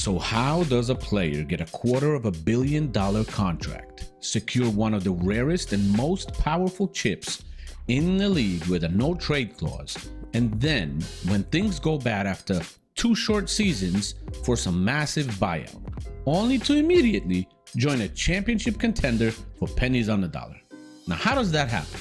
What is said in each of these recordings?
So how does a player get $250 million contract, secure one of the rarest and most powerful chips in the league with a no trade clause, and then, when things go bad after 2 short seasons, for some massive buyout, only to immediately join a championship contender for pennies on the dollar? Now, how does that happen?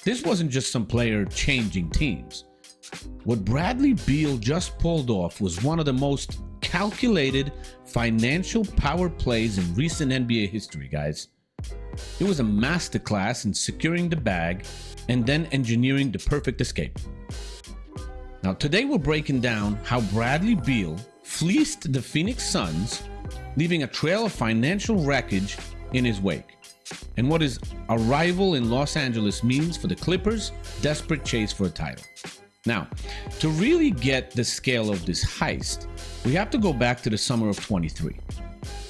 This wasn't just some player changing teams. What Bradley Beal just pulled off was one of the most calculated financial power plays in recent NBA history, guys. It was a masterclass in securing the bag and then engineering the perfect escape. Now, today we're breaking down how Bradley Beal fleeced the Phoenix Suns, leaving a trail of financial wreckage in his wake, and what his arrival in Los Angeles means for the Clippers' desperate chase for a title. Now, to really get the scale of this heist, we have to go back to the summer of 23.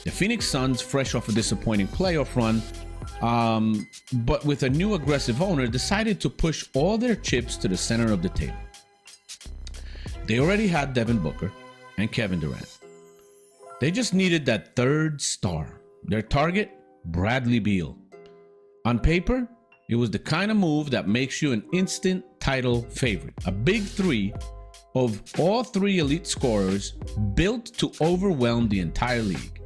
The Phoenix Suns, fresh off a disappointing playoff run, but with a new aggressive owner, decided to push all their chips to the center of the table. They already had Devin Booker and Kevin Durant. They just needed that third star. Their target, Bradley Beal. On paper, it was the kind of move that makes you an instant title favorite. A big three of all 3 elite scorers built to overwhelm the entire league.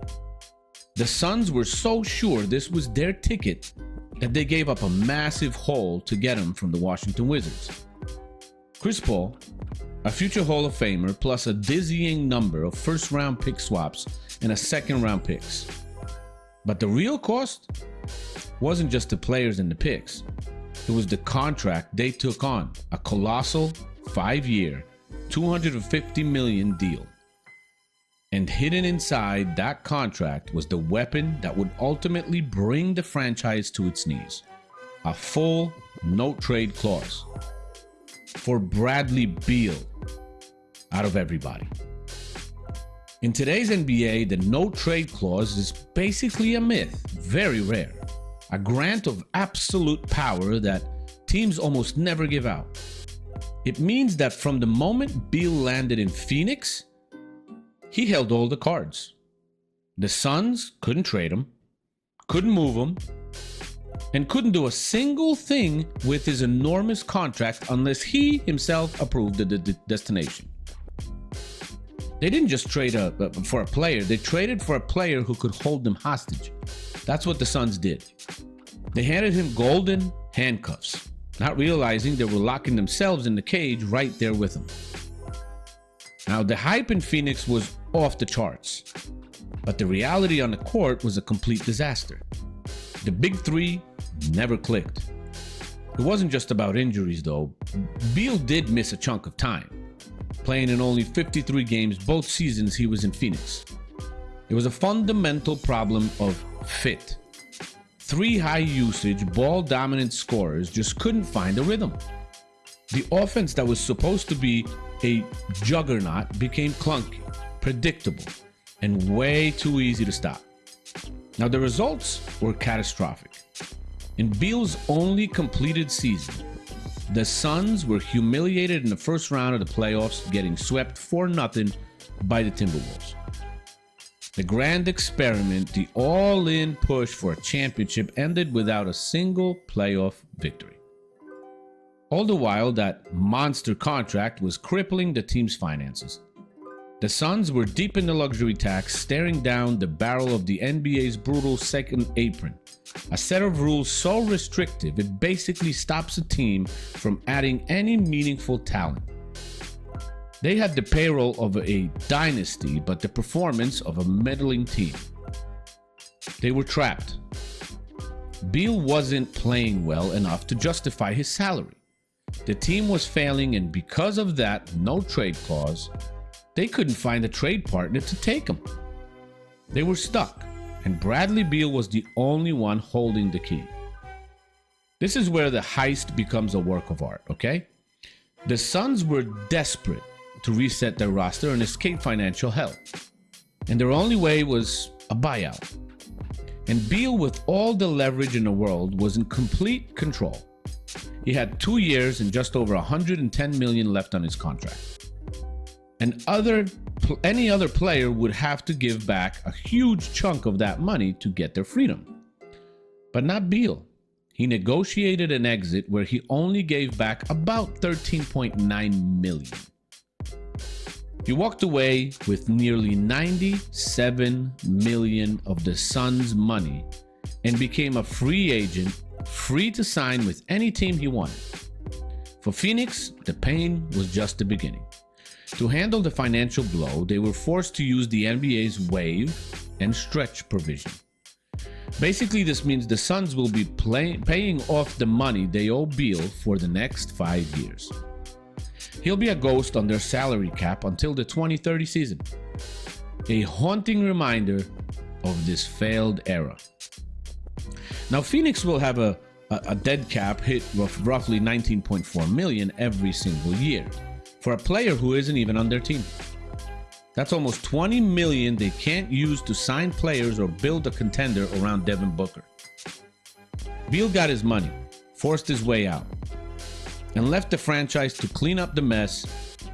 The Suns were so sure this was their ticket that they gave up a massive haul to get him from the Washington Wizards. Chris Paul, a future Hall of Famer, plus a dizzying number of first-round pick swaps and a second-round picks. But the real cost wasn't just the players and the picks. It was the contract they took on, a colossal 5-year, $250 million deal. And hidden inside that contract was the weapon that would ultimately bring the franchise to its knees: a full no-trade clause for Bradley Beal out of everybody. In today's NBA, the no-trade clause is basically a myth, very rare. A grant of absolute power that teams almost never give out. It means that from the moment Beal landed in Phoenix, he held all the cards. The Suns couldn't trade him, couldn't move him, and couldn't do a single thing with his enormous contract unless he himself approved the destination. They didn't just trade for a player, they traded for a player who could hold them hostage. That's what the Suns did. They handed him golden handcuffs, not realizing they were locking themselves in the cage right there with him. Now, the hype in Phoenix was off the charts, but the reality on the court was a complete disaster. The big three never clicked. It wasn't just about injuries, though. Beal did miss a chunk of time, playing in only 53 games both seasons he was in Phoenix. It was a fundamental problem of fit. 3 high-usage, ball-dominant scorers just couldn't find a rhythm. The offense that was supposed to be a juggernaut became clunky, predictable, and way too easy to stop. Now, the results were catastrophic. In Beal's only completed season, the Suns were humiliated in the first round of the playoffs, getting swept 4-0 by the Timberwolves. The grand experiment, the all-in push for a championship, ended without a single playoff victory. All the while, that monster contract was crippling the team's finances. The Suns were deep in the luxury tax, staring down the barrel of the NBA's brutal second apron, a set of rules so restrictive it basically stops a team from adding any meaningful talent. They had the payroll of a dynasty, but the performance of a meddling team. They were trapped. Beal wasn't playing well enough to justify his salary. The team was failing, and because of that no-trade clause, they couldn't find a trade partner to take him. They were stuck, and Bradley Beal was the only one holding the key. This is where the heist becomes a work of art, okay? The Suns were desperate to reset their roster and escape financial hell, and their only way was a buyout. And Beal, with all the leverage in the world, was in complete control. He had 2 years and just over $110 million left on his contract. And other any other player would have to give back a huge chunk of that money to get their freedom. But not Beal. He negotiated an exit where he only gave back about $13.9 million. He walked away with nearly $97 million of the Suns' money and became a free agent, free to sign with any team he wanted. For Phoenix, the pain was just the beginning. To handle the financial blow, they were forced to use the NBA's waive and stretch provision. Basically, this means the Suns will be paying off the money they owe Beal for the next 5 years. He'll be a ghost on their salary cap until the 2030 season. A haunting reminder of this failed era. Now, Phoenix will have a dead cap hit of roughly $19.4 million every single year for a player who isn't even on their team. That's almost $20 million they can't use to sign players or build a contender around Devin Booker. Beal got his money, forced his way out, and left the franchise to clean up the mess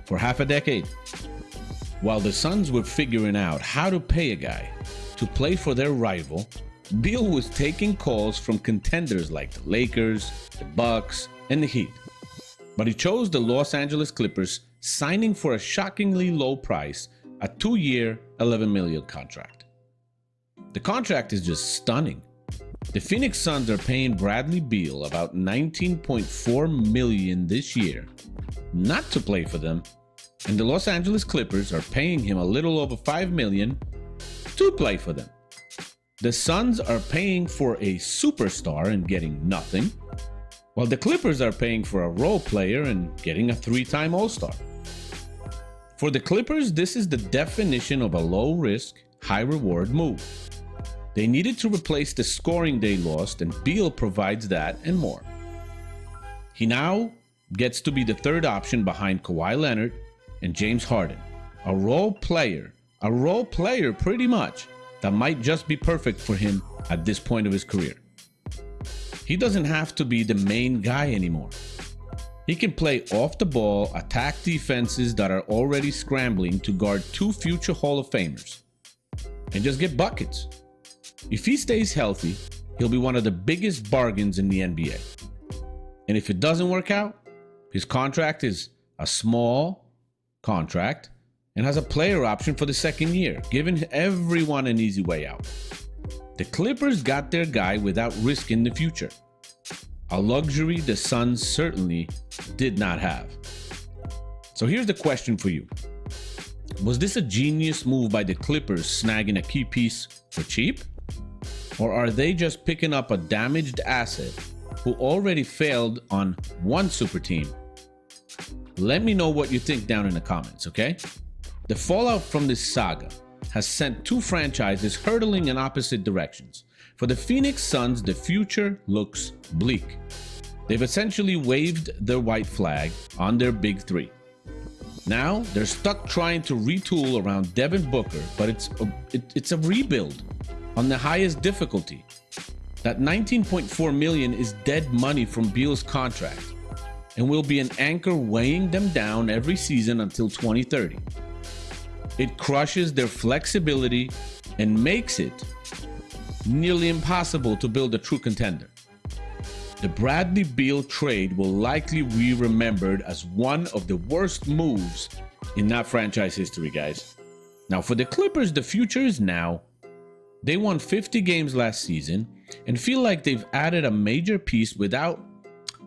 for half a decade. While the Suns were figuring out how to pay a guy to play for their rival, Beal was taking calls from contenders like the Lakers, the Bucks, and the Heat. But he chose the Los Angeles Clippers, signing for a shockingly low price, a 2-year, $11 million contract. The contract is just stunning. The Phoenix Suns are paying Bradley Beal about $19.4 million this year, not to play for them, and the Los Angeles Clippers are paying him a little over $5 million to play for them. The Suns are paying for a superstar and getting nothing, while the Clippers are paying for a role player and getting a 3-time All-Star. For the Clippers, this is the definition of a low-risk, high-reward move. They needed to replace the scoring they lost, and Beal provides that and more. He now gets to be the third option behind Kawhi Leonard and James Harden. A role player pretty much, that might just be perfect for him at this point of his career. He doesn't have to be the main guy anymore. He can play off the ball, attack defenses that are already scrambling to guard 2 future Hall of Famers, and just get buckets. If he stays healthy, he'll be one of the biggest bargains in the NBA. And if it doesn't work out, his contract is a small contract and has a player option for the second year, giving everyone an easy way out. The Clippers got their guy without risking the future, a luxury the Suns certainly did not have. So here's the question for you. Was this a genius move by the Clippers snagging a key piece for cheap? Or are they just picking up a damaged asset who already failed on one super team? Let me know what you think down in the comments, okay? The fallout from this saga has sent 2 franchises hurtling in opposite directions. For the Phoenix Suns, the future looks bleak. They've essentially waved their white flag on their big 3. Now they're stuck trying to retool around Devin Booker, but it's a rebuild on the highest difficulty. That $19.4 million is dead money from Beal's contract and will be an anchor weighing them down every season until 2030. It crushes their flexibility and makes it nearly impossible to build a true contender. The Bradley Beal trade will likely be remembered as one of the worst moves in that franchise history, guys. Now, for the Clippers, the future is now. They won 50 games last season and feel like they've added a major piece without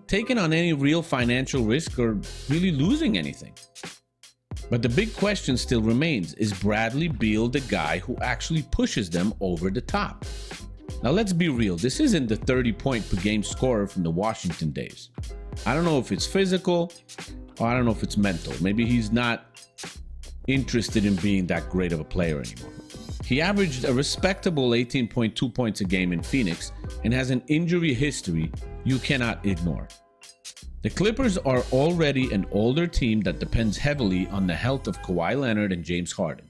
taking on any real financial risk or really losing anything. But the big question still remains, is Bradley Beal the guy who actually pushes them over the top? Now let's be real, this isn't the 30-point per game scorer from the Washington days. I don't know if it's physical, or I don't know if it's mental. Maybe he's not interested in being that great of a player anymore. He averaged a respectable 18.2 points a game in Phoenix and has an injury history you cannot ignore. The Clippers are already an older team that depends heavily on the health of Kawhi Leonard and James Harden.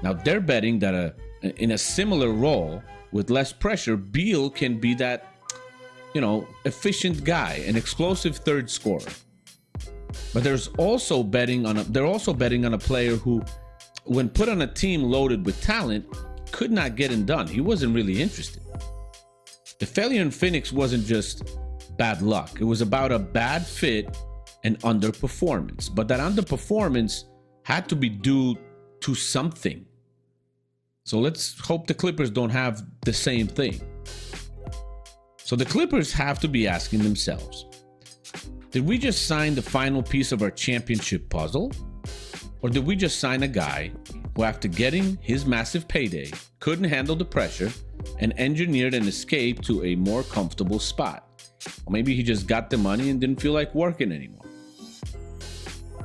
Now they're betting that in a similar role with less pressure, Beal can be that, efficient guy, an explosive third scorer. But they're also betting on a player who when put on a team loaded with talent, could not get it done. He wasn't really interested. The failure in Phoenix wasn't just bad luck. It was about a bad fit and underperformance. But that underperformance had to be due to something. So let's hope the Clippers don't have the same thing. So the Clippers have to be asking themselves, did we just sign the final piece of our championship puzzle? Or did we just sign a guy who, after getting his massive payday, couldn't handle the pressure and engineered an escape to a more comfortable spot? Or maybe he just got the money and didn't feel like working anymore.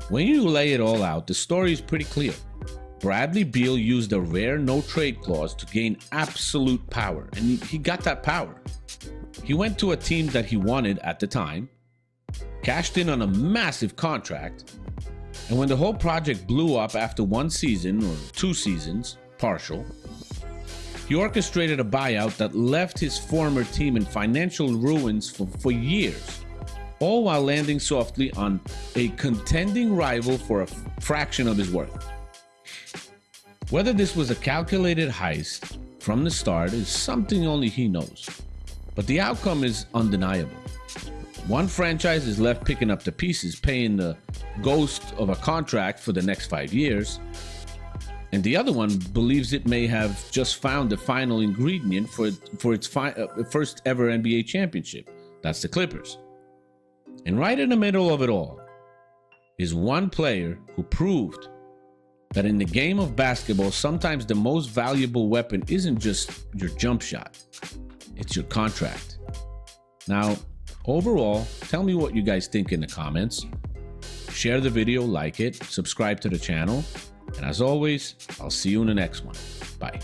When you lay it all out, the story is pretty clear. Bradley Beal used a rare no-trade clause to gain absolute power, and he got that power. He went to a team that he wanted at the time, cashed in on a massive contract, and when the whole project blew up after one season or 2 seasons, partial, he orchestrated a buyout that left his former team in financial ruins for years, all while landing softly on a contending rival for a fraction of his worth. Whether this was a calculated heist from the start is something only he knows, but the outcome is undeniable. One franchise is left picking up the pieces, paying the ghost of a contract for the next 5 years, and the other one believes it may have just found the final ingredient for its first ever NBA championship. That's the Clippers. And right in the middle of it all is one player who proved that in the game of basketball, sometimes the most valuable weapon isn't just your jump shot, it's your contract. Now, overall, tell me what you guys think in the comments. Share the video, like it, subscribe to the channel, and as always, I'll see you in the next one. Bye.